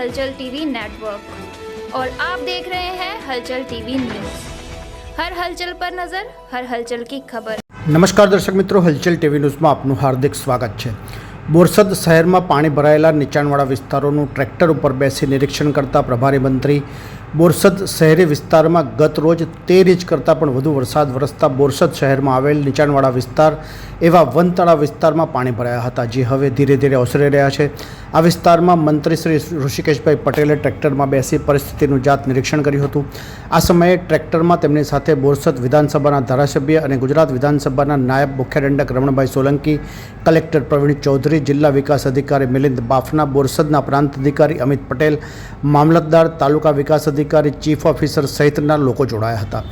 हलचल TV network और आप देख रहे हैं हलचल टीवी न्यूज़। हर हलचल पर नजर, हर हलचल की खबर। नमस्कार दर्शक मित्रों, हलचल टीवी न्यूज़માં આપનું હાર્દિક સ્વાગત છે। બોરસદ શહેરમાં પાણી ભરાયેલા નીચાણવાળા વિસ્તારોનું ટ્રેક્ટર ઉપર બેસી નિરીક્ષણ કરતા પ્રભારી મંત્રી બોરસદ શહેરી વિસ્તારમાં ગત રોજ 13 ઇંચ કરતાં પણ વધુ વરસાદ વરસતા બોરસદ શહેરમાં આવેલ નીચાણવાળા વિસ્તાર એવા વનતળા વિસ્તારમાં પાણી ભરાયા હતા, જે હવે ધીરે ધીરે ઓસરી રહ્યા છે। આ વિસ્તારમાં મંત્રી શ્રી ઋષિકેશભાઈ પટેલે ટ્રેક્ટરમાં બેસી પરિસ્થિતિનું જાત નિરીક્ષણ કર્યું હતું। આ સમયે ટ્રેક્ટરમાં તેમની સાથે બોરસદ વિધાનસભાના ધારાસભ્ય અને ગુજરાત વિધાનસભાના નાયબ મુખ્ય દંડક રમણભાઈ સોલંકી, કલેક્ટર પ્રવીણ ચૌધરી, જિલ્લા વિકાસ અધિકારી મિલિંદ બાફના, બોરસદના પ્રાંત અધિકારી અમિત પટેલ, મામલતદાર, તાલુકા વિકાસ અધિકારી, ચીફ ઓફિસર સહિતના લોકો જોડાયા હતા।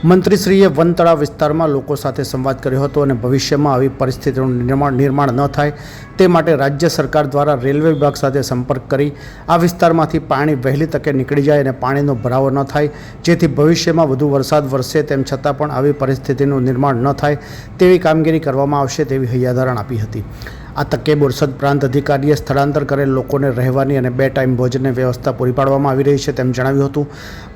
મંત્રીશ્રીએ વનતળા વિસ્તારમાં લોકો સાથે સંવાદ કર્યો હતો અને ભવિષ્યમાં આવી પરિસ્થિતિનું નિર્માણ ન થાય તે માટે રાજ્ય સરકાર દ્વારા રેલવે વિભાગ સાથે સંપર્ક કરી આ વિસ્તારમાંથી પાણી વહેલી તકે નીકળી જાય અને પાણીનો ભરાવો ન થાય, જેથી ભવિષ્યમાં વધુ વરસાદ વરસે તેમ છતાં પણ આવી પરિસ્થિતિનું નિર્માણ ન થાય તેવી કામગીરી કરવામાં આવશે તેવી હૈયાધારણ આપી હતી। આ તકે બોરસદ પ્રાંત અધિકારીએ સ્થળાંતર કરેલ લોકોને રહેવાની અને 2 ટાઈમ ભોજનની વ્યવસ્થા પૂરી પાડવામાં આવી રહી છે તેમ જણાવ્યું હતું।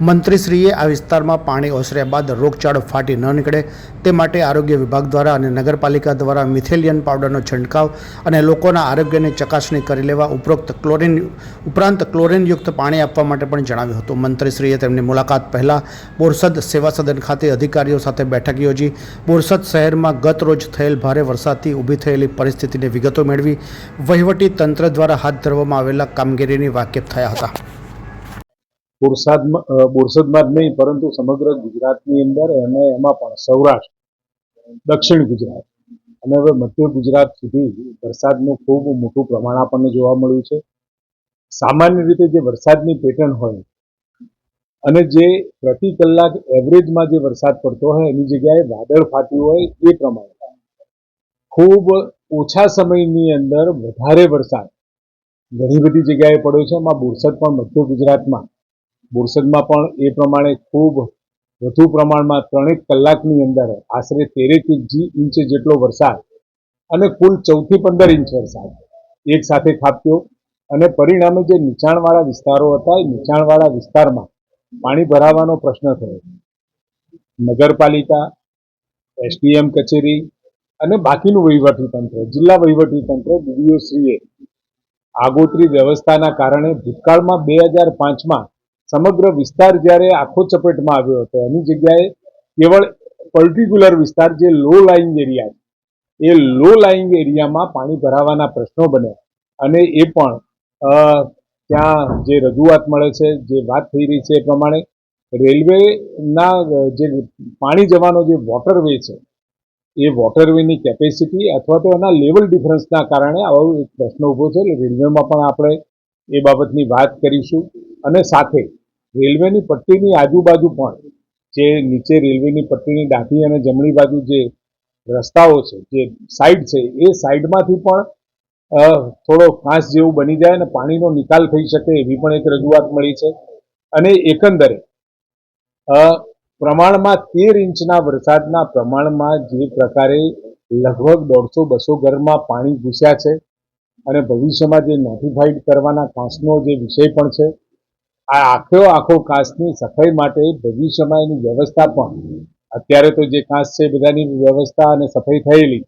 મંત્રીશ્રીએ આ વિસ્તારમાં પાણી ઓસર્યા બાદ રોગચાળો ફાટી ન નીકળે તે માટે આરોગ્ય વિભાગ દ્વારા અને નગરપાલિકા દ્વારા મિથેલિયન પાવડરનો છંટકાવ અને લોકોના આરોગ્યની ચકાસણી કરી લેવા ઉપરાંત ક્લોરીનયુક્ત પાણી આપવા માટે પણ જણાવ્યું હતું। મંત્રીશ્રીએ તેમની મુલાકાત પહેલાં બોરસદ સેવા સદન ખાતે અધિકારીઓ સાથે બેઠક યોજી બોરસદ શહેરમાં ગત રોજ થયેલ ભારે વરસાદથી ઊભી થયેલી પરિસ્થિતિની વિગતો મેળવી વહીવટી તંત્ર દ્વારા હાથ ધરવામાં આવેલા કામગીરીની વાકેફ થયા હતા। બોરસદમાં જ નહીં પરંતુ સમગ્ર ગુજરાતની અંદર અને એમાં પણ સૌરાષ્ટ્ર, દક્ષિણ ગુજરાત અને હવે મધ્ય ગુજરાત સુધી વરસાદનું ખૂબ મોટું પ્રમાણ આપણને જોવા મળ્યું છે। સામાન્ય રીતે જે વરસાદની પેટર્ન હોય અને જે પ્રતિ કલાક એવરેજમાં જે વરસાદ પડતો હોય એની જગ્યાએ વાદળ ફાટ્યું હોય એ પ્રમાણે ખૂબ ઓછા સમયની અંદર વધારે વરસાદ ઘણી બધી જગ્યાએ પડ્યો છે। એમાં બોરસદ પણ મધ્ય ગુજરાતમાં બોરસદમાં પણ એ પ્રમાણે ખૂબ વધુ પ્રમાણમાં 3 કલાકની અંદર આશરે 13 ઇંચ જેટલો વરસાદ અને કુલ 14 થી 15 ઇંચ વરસાદ એક સાથે ખાબક્યો અને પરિણામે જે નીચાણવાળા વિસ્તારો હતા એ નીચાણવાળા વિસ્તારમાં પાણી ભરાવાનો પ્રશ્ન થયો। નગરપાલિકા, એસડીએમ કચેરી અને બાકીનું વહીવટીતંત્ર, જિલ્લા વહીવટીતંત્ર, ડીડીઓશ્રીએ આગોતરી વ્યવસ્થાના કારણે ભૂતકાળમાં 2005માં સમગ્ર વિસ્તાર જ્યારે આખો ચપેટમાં આવ્યો હતો એની જગ્યાએ કેવળ પર્ટિક્યુલર વિસ્તાર જે લો લાઇંગ એરિયા છે એ લો લાઇંગ એરિયામાં પાણી ભરાવાના પ્રશ્નો બન્યા અને એ પણ ત્યાં જે રજૂઆત મળે છે, જે વાત થઈ રહી છે એ પ્રમાણે રેલવેના જે પાણી જવાનો જે વોટરવે છે એ વોટરવેની કેપેસિટી અથવા તો એના લેવલ ડિફરન્સના કારણે આવો એક પ્રશ્ન ઊભો છે। એટલે રેલવેમાં પણ આપણે એ બાબતની વાત કરીશું અને સાથે રેલવેની પટ્ટીની આજુબાજુ પણ જે નીચે રેલવેની પટ્ટીની ડાબી અને જમણી બાજુ જે રસ્તાઓ છે, જે સાઈડ છે, એ સાઈડમાંથી પણ થોડો કાંસ જેવું બની જાય અને પાણીનો નિકાલ થઈ શકે એવી પણ એક રજૂઆત મળી છે। અને એકંદરે પ્રમાણમાં 13 ઇંચના વરસાદના પ્રમાણમાં જે પ્રકારે લગભગ 150-200 ઘરમાં પાણી ઘૂસ્યા છે અને ભવિષ્યમાં જે નોટિફાઈડ કરવાના કાંસનો જે વિષય પણ છે, આ આખો કાંસની સફાઈ માટે ભવિષ્યમાં એની વ્યવસ્થા પણ અત્યારે તો જે કાંસ છે બધાની વ્યવસ્થા અને સફાઈ થયેલી,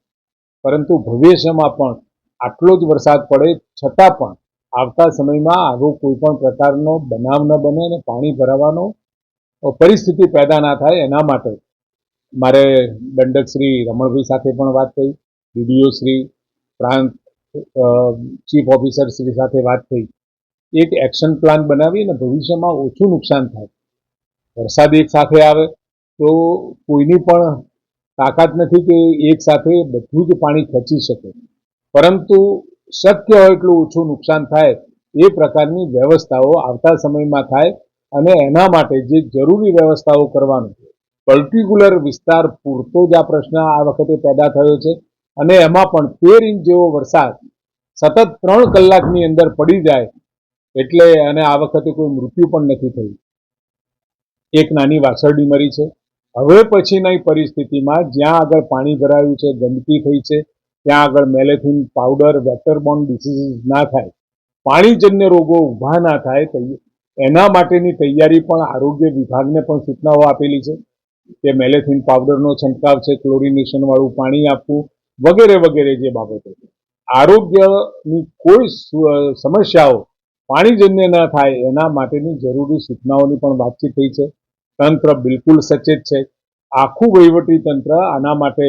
પરંતુ ભવિષ્યમાં પણ આટલો જ વરસાદ પડે છતાં પણ આવતા સમયમાં આવો કોઈ પણ પ્રકારનો બનાવ ન બને અને પાણી ભરાવાનો પરિસ્થિતિ પેદા ના થાય એના માટે મારે દંડક શ્રી રમણભાઈ સાથે પણ વાત થઈ, ડીડીઓ શ્રી, પ્રાંત ચીફ ઓફિસર શ્રી સાથે વાત થઈ, એક એક્શન પ્લાન બનાવી અને ભવિષ્યમાં ઓછું નુકસાન થાય। વરસાદ એક સાથે આવે તો કોઈની પણ તાકાત નથી કે એક સાથે બધું જ પાણી ખેંચી શકે, પરંતુ શક્ય હોય એટલું ઓછું નુકસાન થાય એ પ્રકારની વ્યવસ્થાઓ આવતા સમયમાં થાય અને એના માટે જે જરૂરી વ્યવસ્થાઓ કરવાનું પર્ટિક્યુલર વિસ્તાર પૂરતો જ આ પ્રશ્ન આ વખતે પેદા થયો છે અને એમાં પણ 13 ઇંચ જેવો વરસાદ સતત 3 કલાકની અંદર પડી જાય એટલે અને આ વખતે કોઈ મૃત્યુ પણ નથી થયું, એક નાની વાછરડી મરી છે। હવે પછીની પરિસ્થિતિમાં જ્યાં આગળ પાણી ભરાયું છે, ગંદકી થઈ છે, ત્યાં આગળ મેલેથિન પાવડર, વેક્ટરબોર્ન ડિસીઝીસ ના થાય, પાણીજન્ય રોગો ઊભા ના થાય એના માટેની તૈયારી પણ આરોગ્ય વિભાગને પણ સૂચનાઓ આપેલી છે કે મેલેથિન પાવડરનો છંટકાવ છે, ક્લોરિનેશન વાળું પાણી આપવું વગેરે વગેરે જે બાબતો છે. આરોગ્યની કોઈ સમસ્યાઓ પાણીજન્ય ન થાય એના માટેની જરૂરી સૂચનાઓની પણ વાતચીત થઈ છે. તંત્ર બિલકુલ સચેત છે. આખું વહીવટી તંત્ર આના માટે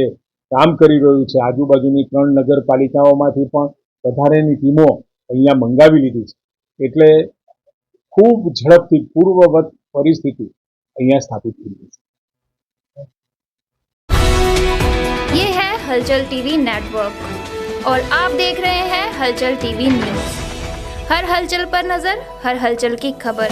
કામ કરી રહ્યું છે. આજુબાજુની 3 નગરપાલિકાઓમાંથી પણ વધારેની ટીમો અહીંયા મંગાવી લીધી છે. એટલે ખૂબ ઝડપથી પૂર્વવત પરિસ્થિતિ અહીંયા સ્થાપિત થઈ ગઈ છે. ये है हलचल टीवी नेटवर्क और आप देख रहे हैं हलचल टीवी न्यूज। हर हलचल पर नजर, हर हलचल की खबर।